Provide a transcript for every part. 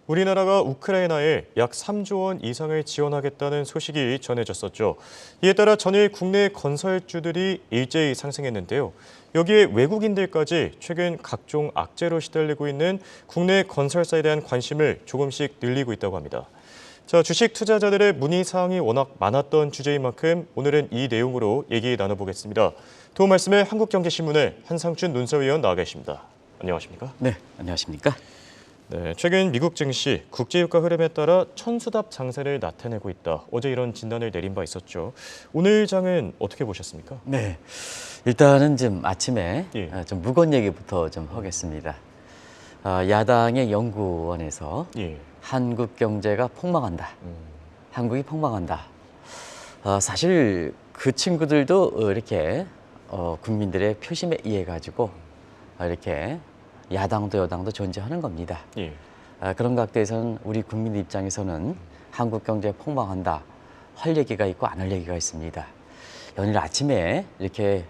우리나라가 우크라이나에 약 3조 원 이상을 지원하겠다는 소식이 전해졌었죠. 이에 따라 전일 국내 건설주들이 일제히 상승했는데요. 여기에 외국인들까지 최근 각종 악재로 시달리고 있는 국내 건설사에 대한 관심을 조금씩 늘리고 있다고 합니다. 자, 주식 투자자들의 문의 사항이 워낙 많았던 주제인 만큼 오늘은 이 내용으로 얘기 나눠보겠습니다. 도움 말씀에 한국경제신문의 한상춘 논설위원 나와 계십니다. 안녕하십니까? 네, 안녕하십니까? 네, 최근 미국 증시 국제유가 흐름에 따라 천수답 장세를 나타내고 있다. 어제 이런 진단을 내린 바 있었죠. 오늘 장은 어떻게 보셨습니까? 네, 일단은 좀 아침에 예. 좀 무거운 얘기부터 좀 하겠습니다. 야당의 연구원에서 예. 한국 경제가 폭망한다. 한국이 폭망한다. 사실 그 친구들도 이렇게 국민들의 표심에 의해 가지고 이렇게 야당도 여당도 존재하는 겁니다. 예. 그런 각도에서는 우리 국민 입장에서는 한국 경제가 폭망한다. 할 얘기가 있고 안 할 얘기가 있습니다. 연일 아침에 이렇게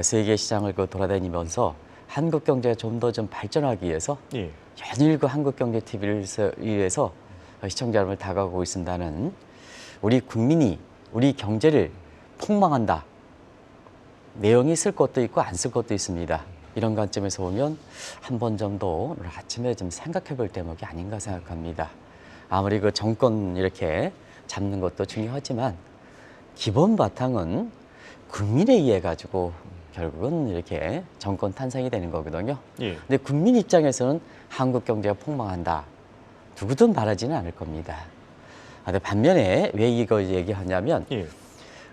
세계 시장을 돌아다니면서 한국 경제가 좀 더 발전하기 위해서 예. 연일 그 한국 경제 TV를 위해서 시청자 여러분을 다가가고 있습니다는 우리 국민이 우리 경제를 폭망한다. 내용이 쓸 것도 있고 안 쓸 것도 있습니다. 이런 관점에서 보면 한 번 정도 오늘 아침에 좀 생각해 볼 대목이 아닌가 생각합니다. 아무리 그 정권 이렇게 잡는 것도 중요하지만 기본 바탕은 국민에 의해 가지고 결국은 이렇게 정권 탄생이 되는 거거든요. 예. 근데 국민 입장에서는 한국 경제가 폭망한다. 누구도 말하지는 않을 겁니다. 근데 반면에 왜 이거 얘기하냐면 예.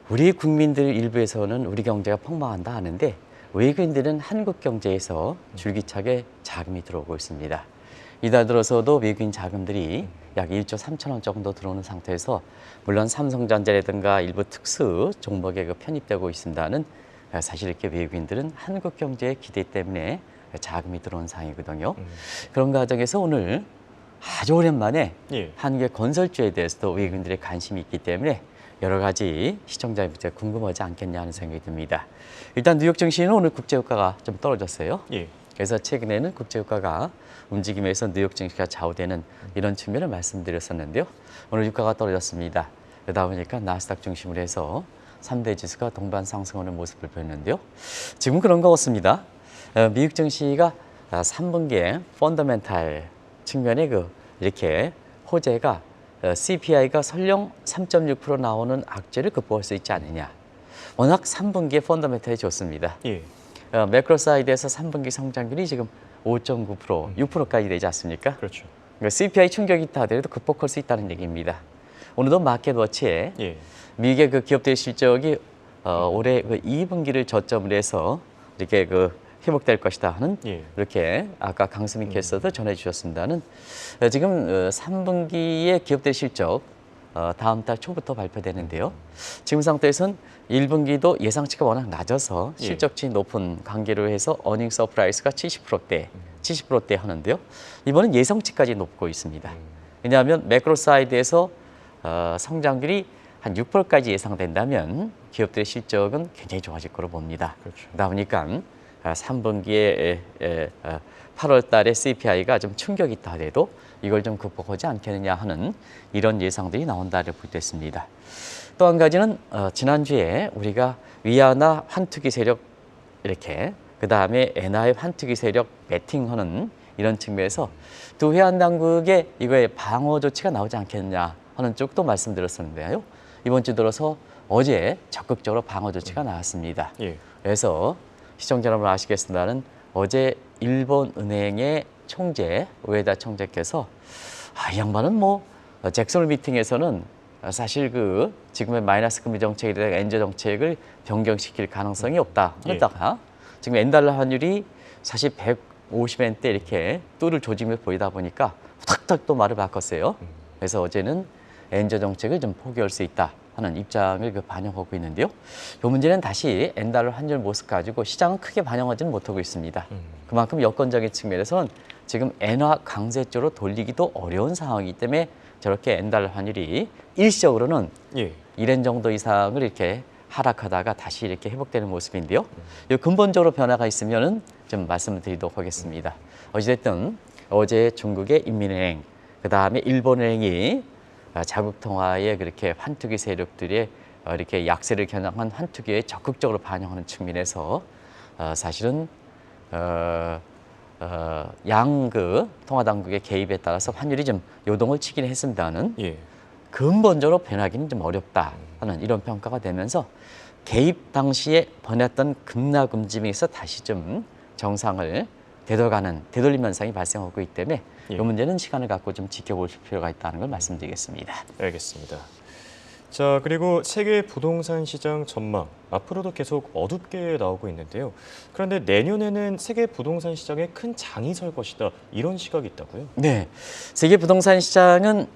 우리 국민들 일부에서는 우리 경제가 폭망한다 하는데 외국인들은 한국 경제에서 줄기차게 자금이 들어오고 있습니다. 이달 들어서도 외국인 자금들이 약 1조 3천억 정도 들어오는 상태에서 물론 삼성전자라든가 일부 특수 종목에 편입되고 있습니다는 사실 이렇게 외국인들은 한국 경제의 기대 때문에 자금이 들어오는 상황이거든요. 그런 과정에서 오늘 아주 오랜만에 예. 한국의 건설주에 대해서도 외국인들의 관심이 있기 때문에 여러 가지 시청자의 문제가 궁금하지 않겠냐 하는 생각이 듭니다. 일단 뉴욕 증시는 오늘 국제유가가 좀 떨어졌어요. 예. 그래서 최근에는 국제유가가 움직임에서 뉴욕 증시가 좌우되는 이런 측면을 말씀드렸었는데요. 오늘 유가가 떨어졌습니다. 그러다 보니까 나스닥 중심으로 해서 3대 지수가 동반 상승하는 모습을 보였는데요. 지금 그런 것 같습니다. 미국 증시가 3분기에 펀더멘탈 측면에 이렇게 호재가 CPI가 설령 3.6% 나오는 악재를 극복할 수 있지 않느냐. 워낙 3분기에 펀더멘탈이 좋습니다. 예. 매크로 사이드에서 3분기 성장률이 지금 5.9%, 6%까지 되지 않습니까? 그렇죠. 그러니까 CPI 충격이 있다 하더라도 극복할 수 있다는 얘기입니다. 오늘도 마켓워치에 예. 미국의 그 기업들 실적이 올해 그 2분기를 저점으로 해서 이렇게 회복될 것이다 하는 예. 이렇게 아까 강수민께서도 전해주셨습니다는 지금 3분기의 기업들 실적 다음 달 초부터 발표되는데요. 지금 상태에서는 1분기도 예상치가 워낙 낮아서 실적치 높은 관계로 해서 어닝 서프라이스가 70%대 하는데요. 이번엔 예상치까지 높고 있습니다. 왜냐하면 매크로 사이드에서 성장률이 한 6%까지 예상된다면 기업들의 실적은 굉장히 좋아질 거로 봅니다. 그렇죠. 그러다 보니까 3분기에 8월 달에 CPI가 좀 충격이 있다 하더라도 이걸 좀 극복하지 않겠느냐 하는 이런 예상들이 나온다를 볼 때 있습니다. 또 한 가지는 지난주에 우리가 위안화 환투기 세력 이렇게 그다음에 엔화의 환투기 세력 매팅하는 이런 측면에서 두 회원 당국의 이거에 방어 조치가 나오지 않겠느냐 하는 쪽도 말씀드렸었는데요. 이번 주 들어서 어제 적극적으로 방어 조치가 나왔습니다. 예. 그래서 시청자 여러분 아시겠습니다는 어제 일본 은행의 총재 우에다 총재께서 이 양반은 잭슨 미팅에서는 사실 지금의 마이너스 금리 정책이나 엔저 정책을 변경시킬 가능성이 없다. 그러다가 지금 엔달러 환율이 사실 150엔대 이렇게 뚫을 조짐을 보이다 보니까 탁탁 또 말을 바꿨어요. 그래서 어제는 엔저 정책을 좀 포기할 수 있다 하는 입장을 반영하고 있는데요. 이 문제는 다시 엔달러 환율 모습 가지고 시장은 크게 반영하지는 못하고 있습니다. 그만큼 여건적인 측면에서는 지금 엔화 강세 쪽으로 돌리기도 어려운 상황이기 때문에 저렇게 엔달러 환율이 일시적으로는 예. 1엔 정도 이상을 이렇게 하락하다가 다시 이렇게 회복되는 모습인데요. 이 근본적으로 변화가 있으면은 좀 말씀을 드리도록 하겠습니다. 어찌됐든 어제 중국의 인민은행, 그 다음에 일본은행이 자국 통화에 그렇게 환투기 세력들의 이렇게 약세를 겨냥한 환투기에 적극적으로 반영하는 측면에서 사실은 양 그 통화 당국의 개입에 따라서 환율이 좀 요동을 치긴 했습니다는 예. 근본적으로 변하기는 좀 어렵다 하는 이런 평가가 되면서 개입 당시에 번했던 급락음짐에서 다시 좀 정상을 되돌림 현상이 발생하고 있기 때문에 예. 이 문제는 시간을 갖고 좀 지켜볼 필요가 있다는 걸 말씀드리겠습니다. 알겠습니다. 자, 그리고 세계 부동산 시장 전망 앞으로도 계속 어둡게 나오고 있는데요. 그런데 내년에는 세계 부동산 시장에 큰 장이 설 것이다. 이런 시각이 있다고요? 네, 세계 부동산 시장은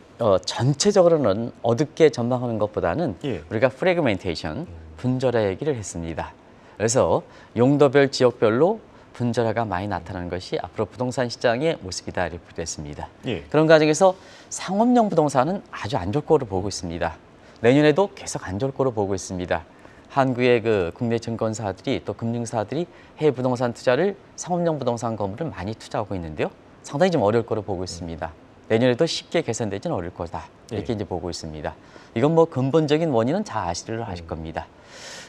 전체적으로는 어둡게 전망하는 것보다는 예. 우리가 프래그멘테이션, 분절화 얘기를 했습니다. 그래서 용도별, 지역별로 분절화가 많이 나타나는 것이 앞으로 부동산 시장의 모습이다 이렇게 보겠습니다. 예. 그런 과정에서 상업용 부동산은 아주 안 좋을 거로 보고 있습니다. 내년에도 계속 안 좋을 거로 보고 있습니다. 한국의 그 국내 증권사들이 또 금융사들이 해외 부동산 투자를 상업용 부동산 건물을 많이 투자하고 있는데요. 상당히 좀 어려울 거로 보고 있습니다. 내년에도 쉽게 개선되지는 어려울 거다 이렇게 이제 보고 있습니다. 이건 뭐 근본적인 원인은 잘 아실 겁니다.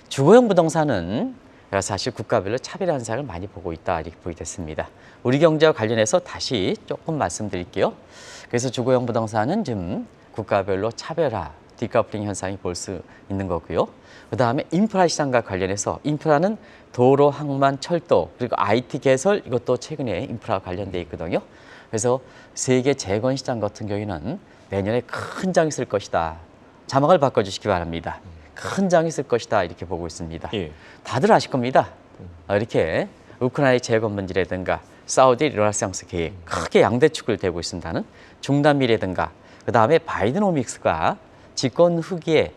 주거용 부동산은 사실 국가별로 차별 현상을 많이 보고 있다 이렇게 보게 됐습니다. 우리 경제와 관련해서 다시 조금 말씀드릴게요. 그래서 주거용 부동산은 좀 국가별로 차별화, 디커플링 현상이 볼 수 있는 거고요. 그 다음에 인프라 시장과 관련해서 인프라는 도로, 항만, 철도 그리고 IT 개설 이것도 최근에 인프라 관련돼 있거든요. 그래서 세계 재건 시장 같은 경우에는 내년에 큰 장이 있을 것이다. 자막을 바꿔주시기 바랍니다. 큰 장이 있을 것이다 이렇게 보고 있습니다. 예. 다들 아실 겁니다. 이렇게 우크라이나 재건 문제라든가 사우디 르네상스 계획 크게 양대축을 대고 있습니다는 중남미라든가 그 다음에 바이드노믹스가 집권 후기에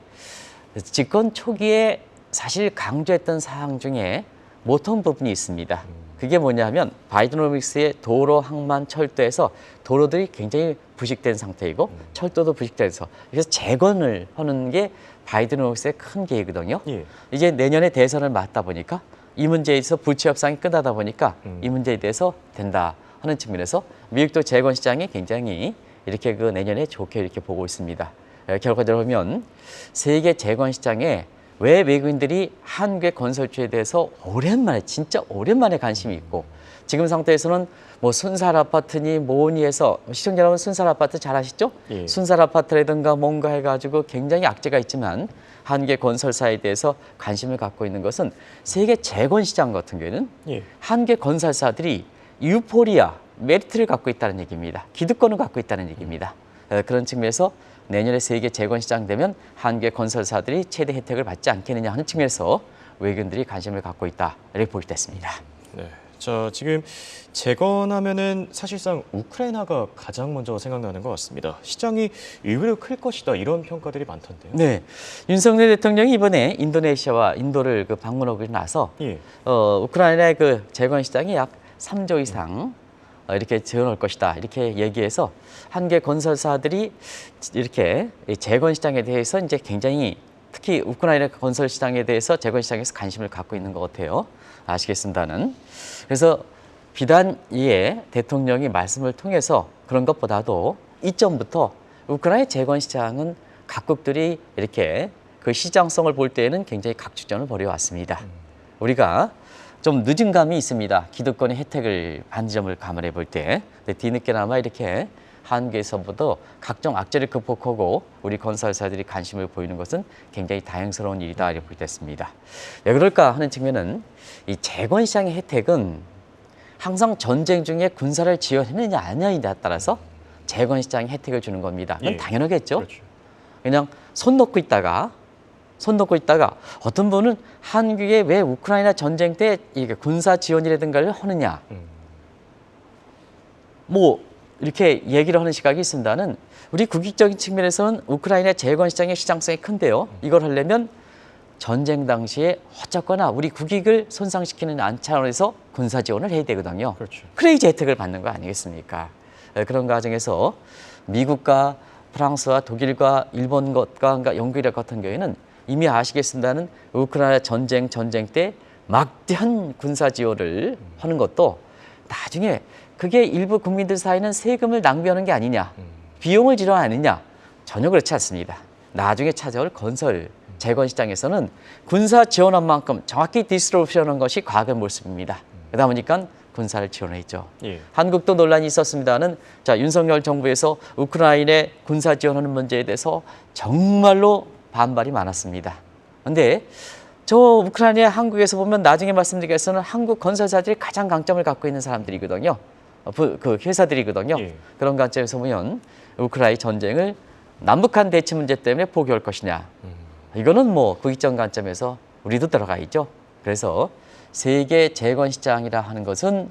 집권 초기에 사실 강조했던 사항 중에 모통 부분이 있습니다. 그게 뭐냐면 바이드노믹스의 도로, 항만, 철도에서 도로들이 굉장히 부식된 상태이고 철도도 부식돼서 그래서 재건을 하는 게 바이드노믹스의 큰 계획이거든요. 예. 이제 내년에 대선을 맞다 보니까 이 문제에 있어서 부채 협상이 끝나다 보니까 이 문제에 대해서 된다 하는 측면에서 미국도 재건 시장이 굉장히 이렇게 그 내년에 좋게 이렇게 보고 있습니다. 결과적으로 보면 세계 재건 시장에 왜 외국인들이 한국의 건설주에 대해서 오랜만에 진짜 오랜만에 관심이 있고 지금 상태에서는 뭐 순살 아파트니 뭐니 해서 시청자 여러분 순살 아파트 잘 아시죠? 예. 순살 아파트라든가 뭔가 해가지고 굉장히 악재가 있지만 한국의 건설사에 대해서 관심을 갖고 있는 것은 세계 재건 시장 같은 경우에는 예. 한국의 건설사들이 유포리아, 메리트를 갖고 있다는 얘기입니다. 기득권을 갖고 있다는 얘기입니다. 그런 측면에서 내년에 세계 재건 시장 되면 한국의 건설사들이 최대 혜택을 받지 않겠느냐 하는 측면에서 외국인들이 관심을 갖고 있다 이렇게 보게 됐습니다. 네. 자, 지금 재건하면은 사실상 우크라이나가 가장 먼저 생각나는 것 같습니다. 시장이 의외로 클 것이다 이런 평가들이 많던데요. 네, 윤석열 대통령이 이번에 인도네시아와 인도를 그 방문하고 나서 예. 우크라이나의 그 재건 시장이 약 3조 이상 이렇게 재건할 것이다 이렇게 얘기해서 한국의 건설사들이 이렇게 재건 시장에 대해서 이제 굉장히 특히 우크라이나 건설 시장에 대해서 재건 시장에서 관심을 갖고 있는 것 같아요. 아시겠습니다는. 그래서 비단 이에 대통령이 말씀을 통해서 그런 것보다도 이점부터 우크라이나 재건 시장은 각국들이 이렇게 그 시장성을 볼 때에는 굉장히 각축전을 벌여왔습니다. 우리가 좀 늦은 감이 있습니다. 기득권의 혜택을 받는 점을 감안해 볼 때. 근데 뒤늦게나마 이렇게 한국에서부터 각종 악재를 극복하고 우리 건설사들이 관심을 보이는 것은 굉장히 다행스러운 일이다 이렇게 보게 됐습니다. 왜 그럴까 하는 측면은 이 재건 시장의 혜택은 항상 전쟁 중에 군사를 지원했느냐 아니냐에 따라서 재건 시장의 혜택을 주는 겁니다. 그건 예. 당연하겠죠. 그렇죠. 그냥 손 놓고 있다가 어떤 분은 한국에 왜 우크라이나 전쟁 때 이게 군사 지원이라든가를 하느냐 뭐 이렇게 얘기를 하는 시각이 있습니다는 우리 국익적인 측면에서는 우크라이나 재건 시장의 시장성이 큰데요. 이걸 하려면 전쟁 당시에 어쨌거나 우리 국익을 손상시키는 차원에서 군사 지원을 해야 되거든요. 그렇죠. 그래야 이제 혜택을 받는 거 아니겠습니까? 그런 과정에서 미국과 프랑스와 독일과 일본과 영국이라 같은 경우에는 이미 아시겠습니다는 우크라이나 전쟁 때 막대한 군사 지원을 하는 것도 나중에 그게 일부 국민들 사이는 세금을 낭비하는 게 아니냐. 비용을 지러 아니냐? 전혀 그렇지 않습니다. 나중에 찾아올 건설, 재건 시장에서는 군사 지원한 만큼 정확히 디스트리뷰션한 것이 과거의 모습입니다. 그러다 보니까 군사를 지원했죠. 예. 한국도 논란이 있었습니다는 자 윤석열 정부에서 우크라이나에 군사 지원하는 문제에 대해서 정말로 반발이 많았습니다. 그런데 저 우크라이나 한국에서 보면 나중에 말씀드리겠어는 한국 건설사들이 가장 강점을 갖고 있는 사람들이거든요. 그 회사들이거든요. 예. 그런 관점에서 보면 우크라이나 전쟁을 남북한 대치 문제 때문에 포기할 것이냐. 이거는 뭐 국익적 관점에서 우리도 들어가 있죠. 그래서 세계 재건 시장이라 하는 것은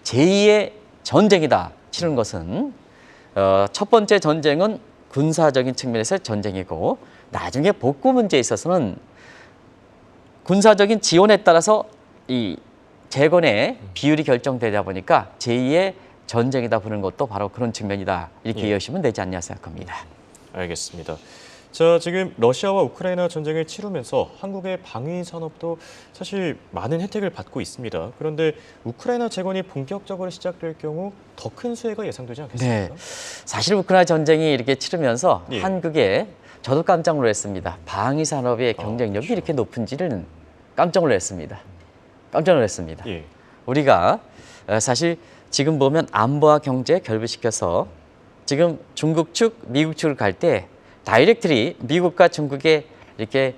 제2의 전쟁이다. 치르는 것은 첫 번째 전쟁은 군사적인 측면에서의 전쟁이고 나중에 복구 문제에 있어서는 군사적인 지원에 따라서 이 재건의 비율이 결정되다 보니까 제2의 전쟁이다 부르는 것도 바로 그런 측면이다. 이렇게 예. 이해하시면 되지 않냐 생각합니다. 알겠습니다. 자, 지금 러시아와 우크라이나 전쟁을 치르면서 한국의 방위 산업도 사실 많은 혜택을 받고 있습니다. 그런데 우크라이나 재건이 본격적으로 시작될 경우 더 큰 수혜가 예상되지 않겠습니까? 네. 사실 우크라이나 전쟁이 이렇게 치르면서 예. 한국에 저도 깜짝 놀랐습니다. 방위 산업의 경쟁력이 그렇죠. 이렇게 높은지를 깜짝 놀랐습니다. 깜짝 놀랐습니다. 예. 우리가 사실 지금 보면 안보와 경제 결부시켜서 지금 중국 측, 미국 측을 갈 때 다이렉트리 미국과 중국에 이렇게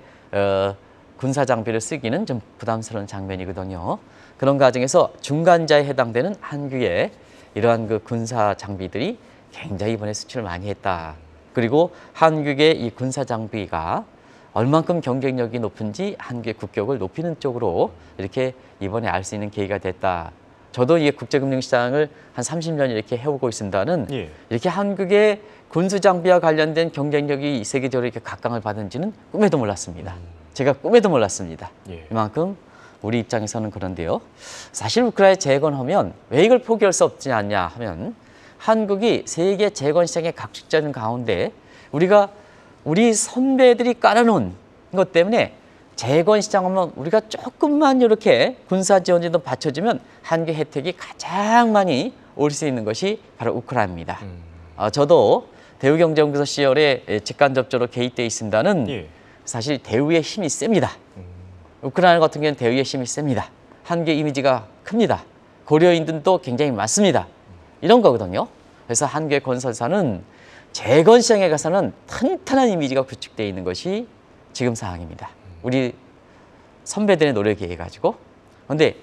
군사 장비를 쓰기는 좀 부담스러운 장면이거든요. 그런 과정에서 중간자에 해당되는 한국의 이러한 그 군사 장비들이 굉장히 이번에 수출을 많이 했다. 그리고 한국의 이 군사 장비가 얼만큼 경쟁력이 높은지 한국의 국격을 높이는 쪽으로 이렇게 이번에 알 수 있는 계기가 됐다. 저도 이 국제금융시장을 한 30년 이렇게 해오고 있습니다는 예. 이렇게 한국의 군수 장비와 관련된 경쟁력이 세계적으로 이렇게 각광을 받은지는 꿈에도 몰랐습니다. 제가 꿈에도 몰랐습니다. 예. 이만큼 우리 입장에서는 그런데요. 사실 우크라이나 재건하면 왜 이걸 포기할 수 없지 않냐 하면 한국이 세계 재건 시장의 각축자는 가운데 우리 선배들이 깔아놓은 것 때문에 재건 시장하면 우리가 조금만 이렇게 군사 지원이 더 받쳐주면 한국 혜택이 가장 많이 올 수 있는 것이 바로 우크라이나입니다. 저도 대우경제연구소 시절에 직간접적으로 개입되어 있습니다는 예. 사실 대우의 힘이 셉니다. 우크라이나 같은 경우는 대우의 힘이 셉니다. 한국의 이미지가 큽니다. 고려인들도 굉장히 많습니다. 이런 거거든요. 그래서 한국의 건설사는 재건 시장에 가서는 탄탄한 이미지가 구축되어 있는 것이 지금 상황입니다. 우리 선배들의 노력에 의해 가지고. 그런데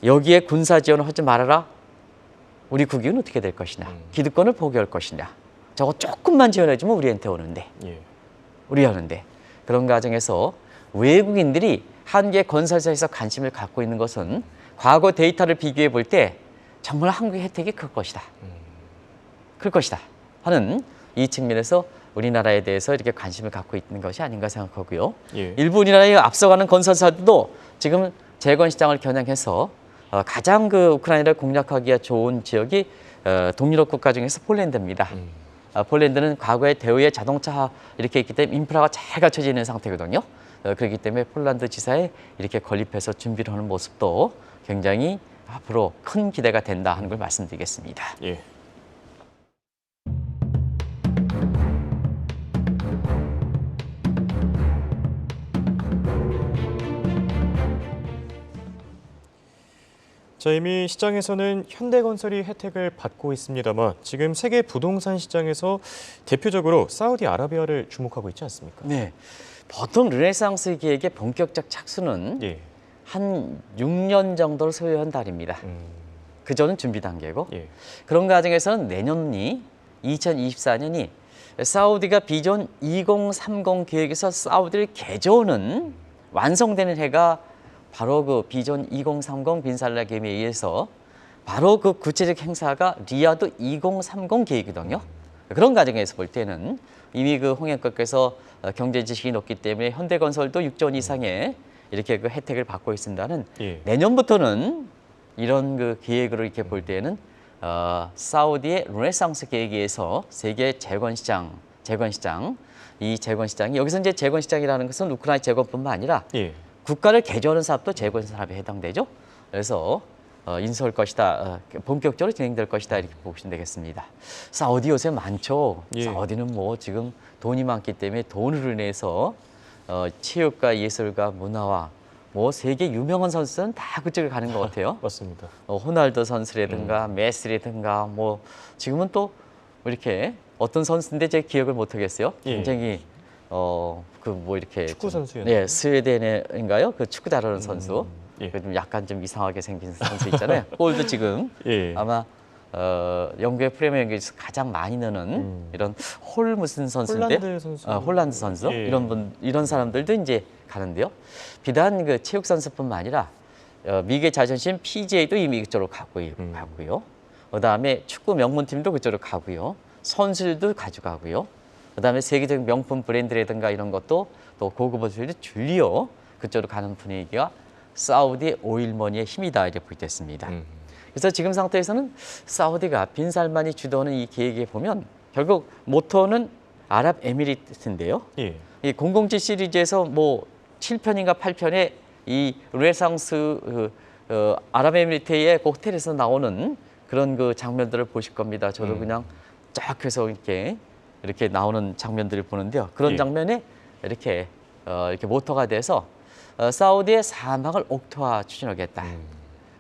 여기에 군사 지원을 하지 말아라. 우리 국익은 어떻게 될 것이냐. 기득권을 포기할 것이냐. 저거 조금만 지원해주면 우리한테 오는데. 예. 우리 하는데. 그런 과정에서 외국인들이 한국의 건설사에서 관심을 갖고 있는 것은 과거 데이터를 비교해 볼 때 정말 한국의 혜택이 클 것이다. 클 것이다. 하는 이 측면에서 우리나라에 대해서 이렇게 관심을 갖고 있는 것이 아닌가 생각하고요. 예. 일부 우리나라에 앞서가는 건설사들도 지금 재건 시장을 겨냥해서 가장 그 우크라이나를 공략하기가 좋은 지역이 동유럽 국가 중에서 폴란드입니다. 폴란드는 과거에 대우의 자동차 이렇게 있기 때문에 인프라가 잘 갖춰져 있는 상태거든요. 그렇기 때문에 폴란드 지사에 이렇게 건립해서 준비를 하는 모습도 굉장히 앞으로 큰 기대가 된다 하는 걸 말씀드리겠습니다. 예. 자, 이미 시장에서는 현대건설이 혜택을 받고 있습니다만 지금 세계 부동산 시장에서 대표적으로 사우디아라비아를 주목하고 있지 않습니까? 네, 보통 르네상스 기획의 본격적 착수는 예. 한 6년 정도를 소요한 달입니다. 그전은 준비 단계고 예. 그런 과정에서는 내년이 2024년이 사우디가 비전 2030 계획에서 사우디를 개조하는 완성되는 해가 바로 그 비전 2030 빈살라 계획에 의해서 바로 그 구체적 행사가 리야드 2030 계획이거든요. 그런 과정에서 볼 때는 이미 그 홍영국께서 경제 지식이 높기 때문에 현대건설도 6조 원 이상의 이렇게 그 혜택을 받고 있습니다는 예. 내년부터는 이런 그 계획으로 이렇게 볼 때는 사우디의 르네상스 계획에 의해서 세계 재건시장 이 재건시장이 여기서 이제 재건시장이라는 것은 우크라이나 재건뿐만 아니라 예. 국가를 개조하는 사업도 재건 산업에 해당되죠. 그래서 인수할 것이다. 본격적으로 진행될 것이다. 이렇게 보시면 되겠습니다. 사우디 요새 많죠. 예. 사우디는 뭐 지금 돈이 많기 때문에 돈을 인해서 체육과 예술과 문화와 뭐 세계 유명한 선수는 다 그쪽에 가는 것 같아요. 맞습니다. 호날두 선수라든가 메시라든가 뭐 지금은 또 이렇게 어떤 선수인데 제 기억을 못 하겠어요. 예. 굉장히 그 뭐 이렇게 축구 선수였나요? 네, 스웨덴인가요? 그 축구 잘하는 선수. 예. 그 좀 약간 좀 이상하게 생긴 선수 있잖아요. 골도 지금 예. 아마 영국의 프리미어리그에서 가장 많이 넣는 이런 홀 무슨 선수인데 홀란드 선수. 홀란드 선수 예. 이런 사람들도 이제 가는데요. 비단 그 체육 선수뿐만 아니라 미국의 자존심 PGA도 이미 그쪽으로 가고요. 그다음에 축구 명문팀도 그쪽으로 가고요. 선수들도 가져가고요. 그다음에 세계적인 명품 브랜드라든가 이런 것도 또 고급 옷들도 줄리어 그쪽으로 가는 분위기가 사우디 오일머니의 힘이다 이렇게 볼 때 있습니다. 그래서 지금 상태에서는 사우디가 빈살만이 주도하는 이 계획에 보면 결국 모토는 아랍에미리트인데요. 예. 이 007 시리즈에서 뭐 7편인가 8편에 이 르네상스 아랍에미리트의 그 호텔에서 나오는 그런 그 장면들을 보실 겁니다. 저도 그냥 쫙 해서 이렇게 나오는 장면들을 보는데요. 그런 예. 장면에 이렇게 모토가 돼서 사우디의 사막을 옥토화 추진하겠다.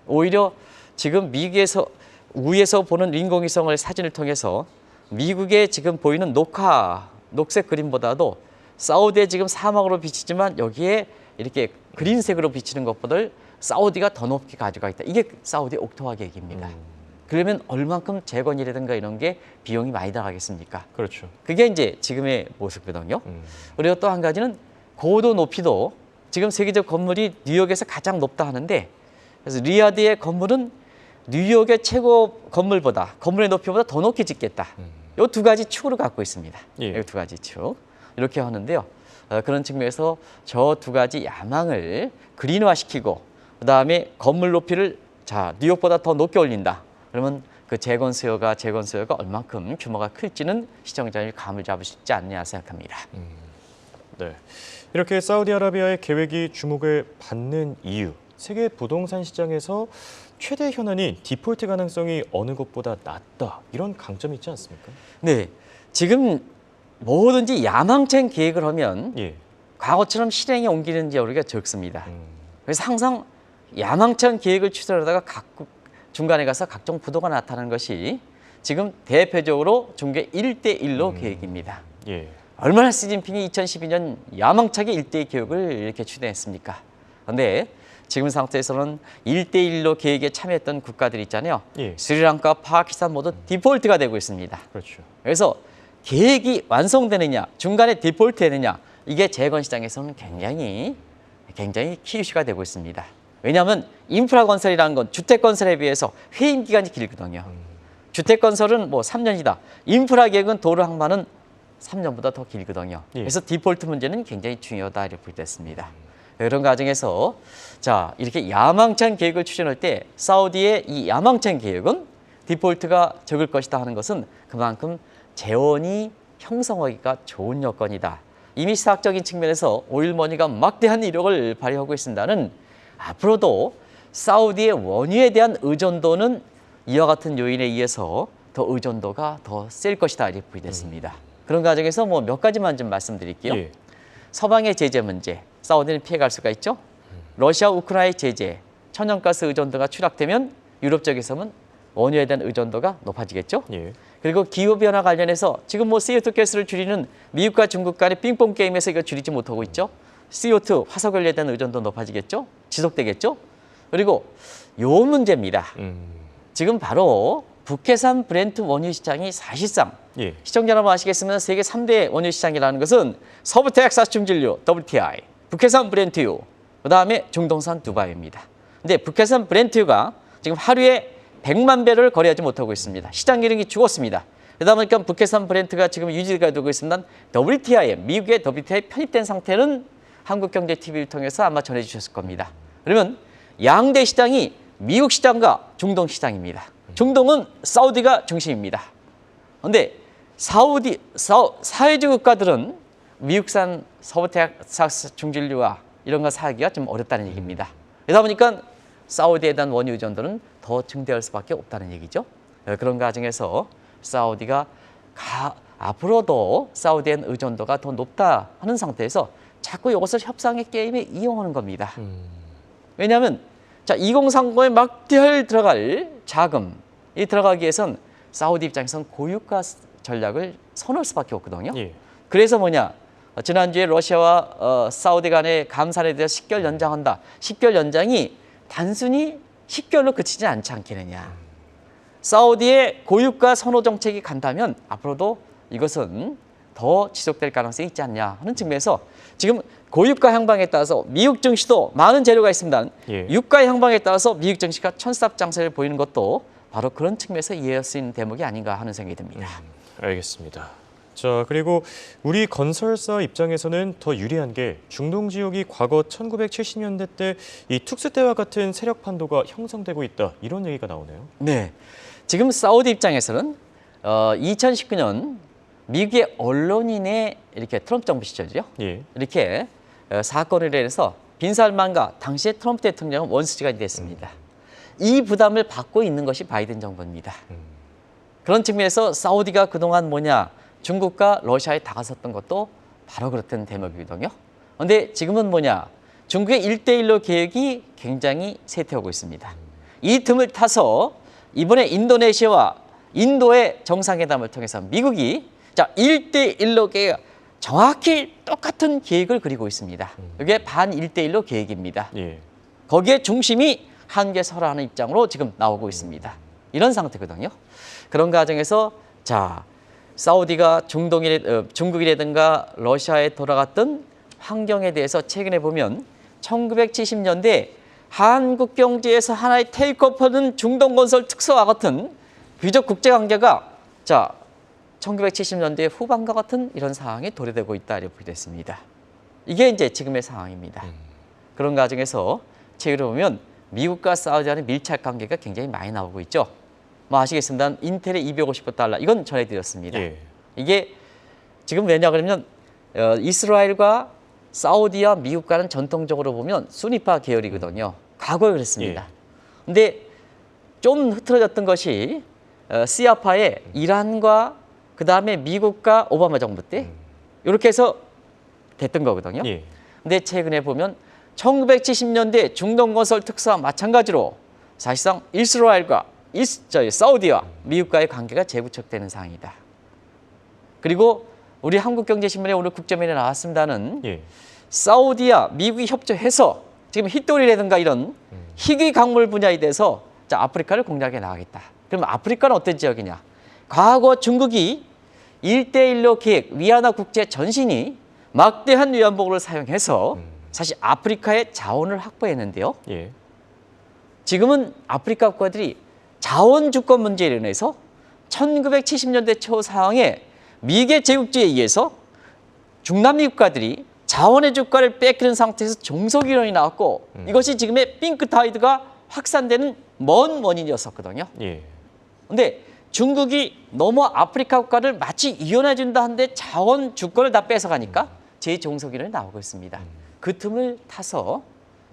오히려 지금 미국에서 위에서 보는 인공위성을 사진을 통해서 미국에 지금 보이는 녹색 그림보다도 사우디의 지금 사막으로 비치지만 여기에 이렇게 그린색으로 비치는 것보다 사우디가 더 높게 가져가겠다. 이게 사우디 옥토화 계획입니다. 그러면 얼만큼 재건이라든가 이런 게 비용이 많이 들어가겠습니까? 그렇죠. 그게 이제 지금의 모습이거든요. 그리고 또 한 가지는 고도 높이도 지금 세계적 건물이 뉴욕에서 가장 높다 하는데 그래서 리야드의 건물은 뉴욕의 최고 건물보다 건물의 높이보다 더 높게 짓겠다. 이 두 가지 축으로 갖고 있습니다. 예. 이 두 가지 축 이렇게 하는데요. 그런 측면에서 저 두 가지 야망을 그린화시키고 그다음에 건물 높이를 뉴욕보다 더 높게 올린다. 그러면 그 재건 수요가 얼만큼 규모가 클지는 시청자님이 감을 잡을 수 있지 않냐 생각합니다. 네. 이렇게 사우디아라비아의 계획이 주목을 받는 이유, 세계 부동산 시장에서 최대 현안인 디폴트 가능성이 어느 곳보다 낮다. 이런 강점이 있지 않습니까? 네, 지금 뭐든지 야망찬 계획을 하면 예. 과거처럼 실행에 옮기는 여부가 적습니다. 그래서 항상 야망찬 계획을 추진하다가 중간에 가서 각종 부도가 나타나는 것이 지금 대표적으로 중계 1대1로 계획입니다. 예. 얼마나 시진핑이 2012년 야망차게 1대1 계획을 이렇게 추진했습니까? 그런데 지금 상태에서는 1대1로 계획에 참여했던 국가들이 있잖아요. 예. 스리랑카, 파키스탄 모두 디폴트가 되고 있습니다. 그렇죠. 그래서 계획이 완성되느냐, 중간에 디폴트 되느냐, 이게 재건 시장에서는 굉장히 키 이슈가 되고 있습니다. 왜냐하면 인프라 건설이라는 건 주택 건설에 비해서 회임 기간이 길거든요. 주택 건설은 뭐 3년이다. 인프라 계획은 도로 항만은 3년보다 더 길거든요. 예. 그래서 디폴트 문제는 굉장히 중요하다 이렇게 볼 때 있습니다. 이런 과정에서 이렇게 야망찬 계획을 추진할 때 사우디의 이 야망찬 계획은 디폴트가 적을 것이다 하는 것은 그만큼 재원이 형성하기가 좋은 여건이다. 이미 시사학적인 측면에서 오일머니가 막대한 이력을 발휘하고 있습니다는 앞으로도 사우디의 원유에 대한 의존도는 이와 같은 요인에 의해서 더 의존도가 더 셀 것이다 이렇게 부여됐습니다. 그런 과정에서 뭐 몇 가지만 좀 말씀드릴게요. 예. 서방의 제재 문제, 사우디는 피해갈 수가 있죠. 러시아, 우크라이나의 제재, 천연가스 의존도가 추락되면 유럽 쪽에서는 원유에 대한 의존도가 높아지겠죠. 예. 그리고 기후변화 관련해서 지금 뭐 CO2 가스를 줄이는 미국과 중국 간의 빙봉 게임에서 이거 줄이지 못하고 있죠. CO2 화석연료에 대한 의존도 높아지겠죠. 지속되겠죠. 그리고 요 문제입니다. 지금 바로 북해산 브렌트 원유 시장이 사실상 예. 시청자 여러분 아시겠으면 세계 3대 원유 시장이라는 것은 서부 텍사스 중진유 WTI, 북해산 브렌트유, 그다음에 중동산 두바이입니다. 근데 북해산 브렌트유가 지금 하루에 100만 배를 거래하지 못하고 있습니다. 시장 기능이 죽었습니다. 그러다 보니까 북해산 브렌트가 지금 유지가 되고 있습니다. WTI, 미국의 WTI 편입된 상태는 한국경제TV를 통해서 아마 전해주셨을 겁니다. 그러면 양대 시장이 미국 시장과 중동 시장입니다. 중동은 사우디가 중심입니다. 그런데 사회주의 국가들은 미국산 서부 텍사스 중진유와 이런 거 사기가 좀 어렵다는 얘기입니다. 그러다 보니까 사우디에 대한 원유 의존도는 더 증대할 수밖에 없다는 얘기죠. 그런 과정에서 사우디가 앞으로도 사우디에 대한 의존도가 더 높다 하는 상태에서 자꾸 이것을 협상의 게임에 이용하는 겁니다. 왜냐하면 자 2030에 막대할 들어갈 자금 이 들어가기 위해선 사우디 입장에선 고유가 전략을 선호할 수밖에 없거든요. 예. 그래서 뭐냐? 지난주에 러시아와 사우디 간의 감산에 대해서 10개월 연장한다. 10개월 연장이 단순히 10개월로 그치지 않지 않겠느냐. 사우디의 고유가 선호 정책이 간다면 앞으로도 이것은 더 지속될 가능성이 있지 않냐 하는 측면에서 지금 고유가 향방에 따라서 미국 증시도 많은 재료가 있습니다. 예. 유가 향방에 따라서 미국 증시가 천스탑장세를 보이는 것도 바로 그런 측면에서 이해할 수 있는 대목이 아닌가 하는 생각이 듭니다. 알겠습니다. 자, 그리고 우리 건설사 입장에서는 더 유리한 게 중동 지역이 과거 1970년대 때 이 특수 때와 같은 세력 판도가 형성되고 있다. 이런 얘기가 나오네요. 네, 지금 사우디 입장에서는 2019년 미국의 언론인의 이렇게 트럼프 정부 시절이요. 예. 이렇게 사건을 인해서 빈살만과 당시의 트럼프 대통령은 원수지가 됐습니다. 이 부담을 받고 있는 것이 바이든 정부입니다. 그런 측면에서 사우디가 그동안 뭐냐 중국과 러시아에 다가섰던 것도 바로 그렇던 대목이거든요. 그런데 지금은 뭐냐 중국의 1대1로 계획이 굉장히 쇠퇴하고 있습니다. 이 틈을 타서 이번에 인도네시아와 인도의 정상회담을 통해서 미국이 자 1대1로 계획 정확히 똑같은 계획을 그리고 있습니다. 이게 반 1대1로 계획입니다. 예. 거기에 중심이 한국에 설하는 입장으로 지금 나오고 있습니다. 이런 상태거든요. 그런 과정에서 자 사우디가 중국이라든가 러시아에 돌아갔던 환경에 대해서 최근에 보면 1970년대 한국 경제에서 하나의 테이크오프는 중동건설 특수와 같은 비적 국제관계가 자 1970년대 후반과 같은 이런 상황이 도래되고 있다 이렇게 됐습니다. 이게 이제 지금의 상황입니다. 그런 과정에서 최근에 보면 미국과 사우디와의 밀착 관계가 굉장히 많이 나오고 있죠. 뭐 아시겠습니다. 인텔의 $250 이건 전해드렸습니다. 예. 이게 지금 왜냐 그러면 이스라엘과 사우디와 미국과는 전통적으로 보면 순위파 계열이거든요. 과거에 그랬습니다. 근데 좀 흐트러졌던 것이 시아파의 이란과 그 다음에 미국과 오바마 정부 때 이렇게 해서 됐던 거거든요. 예. 근데 최근에 보면 1970년대 중동건설 특사와 마찬가지로 사실상 이스라엘과 사우디와 미국과의 관계가 재구축되는 상황이다. 그리고 우리 한국경제신문에 오늘 국제면에 나왔습니다는 예. 사우디와 미국이 협조해서 지금 힛돌이라든가 이런 희귀 광물 분야에 대해서 자, 아프리카를 공략해 나가겠다. 그럼 아프리카는 어떤 지역이냐? 과거 중국이 1대1로 계획 위안화 국제 전신이 막대한 위안부를 사용해서 사실 아프리카의 자원을 확보했는데요. 예. 지금은 아프리카 국가들이 자원 주권 문제로 인해서 1970년대 초 상황에 미개 제국주의에 의해서 중남미 국가들이 자원의 주권을 뺏기는 상태에서 종속이론이 나왔고 이것이 지금의 핑크타이드가 확산되는 먼 원인이었었거든요. 예. 그런데 중국이 너무 아프리카 국가를 마치 이혼해 준다 하는데 자원 주권을 다 뺏어가니까 재종속이론이 나오고 있습니다. 그 틈을 타서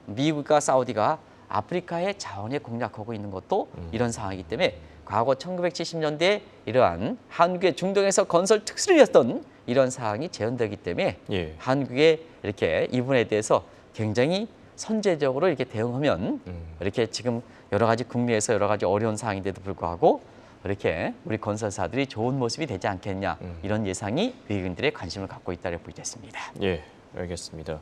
미국과 사우디가 아프리카의 자원에 공략하고 있는 것도 이런 상황이기 때문에 과거 1970년대 이러한 한국의 중동에서 건설 특수였던 이런 상황이 재현되기 때문에 예. 한국의 이렇게 이 부분에 대해서 굉장히 선제적으로 이렇게 대응하면 이렇게 지금 여러 가지 국내에서 여러 가지 어려운 상황인데도 불구하고 이렇게 우리 건설사들이 좋은 모습이 되지 않겠냐 이런 예상이 외국인들의 관심을 갖고 있다고 보여졌습니다. 예, 알겠습니다.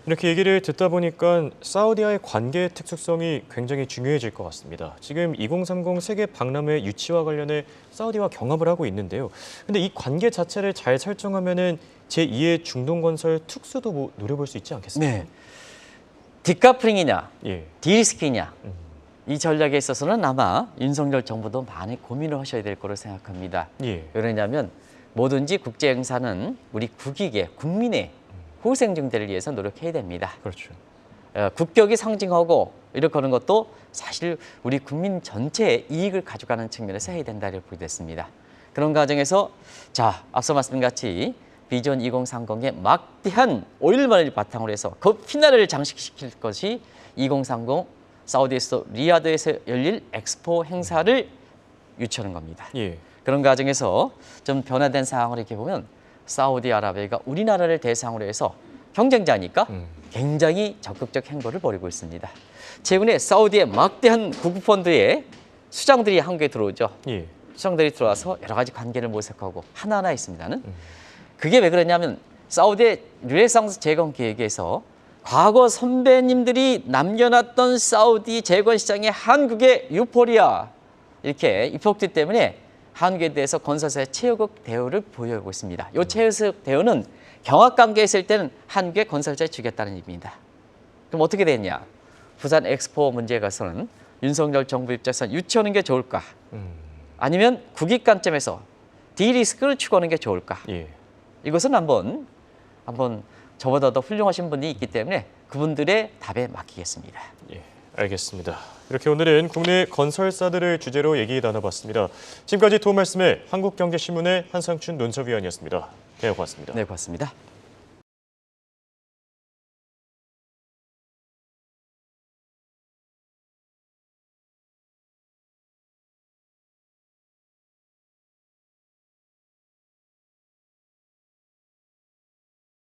이렇게 얘기를 듣다 보니까 사우디와의 관계의 특수성이 굉장히 중요해질 것 같습니다. 지금 2030 세계 박람회 유치와 관련해 사우디와 경합을 하고 있는데요. 근데 이 관계 자체를 잘 설정하면은 제2의 중동건설 특수도 노려볼 수 있지 않겠습니까? 네. 디카플링이냐, 예. 디리스킹이냐 이 전략에 있어서는 아마 윤석열 정부도 많이 고민을 하셔야 될 거로 생각합니다. 예. 왜냐하면 뭐든지 국제 행사는 우리 국익의 국민의 후생 증대를 위해서 노력해야 됩니다. 그렇죠. 국격이 상징하고 이렇게 하는 것도 사실 우리 국민 전체의 이익을 가져가는 측면에서 해야 된다고 보게 됐습니다. 그런 과정에서 자 앞서 말씀드린 같이 비전 2030의 막대한 5일만을 바탕으로 해서 그 피나를 장식시킬 것이 2030 사우디에서 리야드에서 열릴 엑스포 행사를 유치하는 겁니다. 예. 그런 과정에서 좀 변화된 상황을 이렇게 보면 사우디아라비아가 우리나라를 대상으로 해서 경쟁자니까 굉장히 적극적 행보를 벌이고 있습니다. 최근에 사우디의 막대한 구급펀드에 수장들이 한국에 들어오죠. 예. 수장들이 들어와서 여러 가지 관계를 모색하고 하나하나 있습니다는 그게 왜 그러냐면 사우디의 르네상스 재건 계획에서 과거 선배님들이 남겨놨던 사우디 재건 시장에 한국의 유포리아 이렇게 입국됐기 때문에 한국에 대해서 건설사의 최고급 대우를 보여오고 있습니다. 이 최고급 대우는 경합관계에 있을 때는 한국의 건설사에 주겠다는 의미입니다. 그럼 어떻게 됐냐? 부산 엑스포 문제에 가서는 윤석열 정부 입장에서 유치하는 게 좋을까? 아니면 국익 관점에서 디리스크를 추구하는 게 좋을까? 예. 이것은 한번 저보다 더 훌륭하신 분이 있기 때문에 그분들의 답에 맡기겠습니다. 예, 알겠습니다. 이렇게 오늘은 국내 건설사들을 주제로 얘기 나눠봤습니다. 지금까지 도움 말씀에 한국경제신문의 한상춘 논설위원이었습니다. 네, 고맙습니다. 네, 고맙습니다.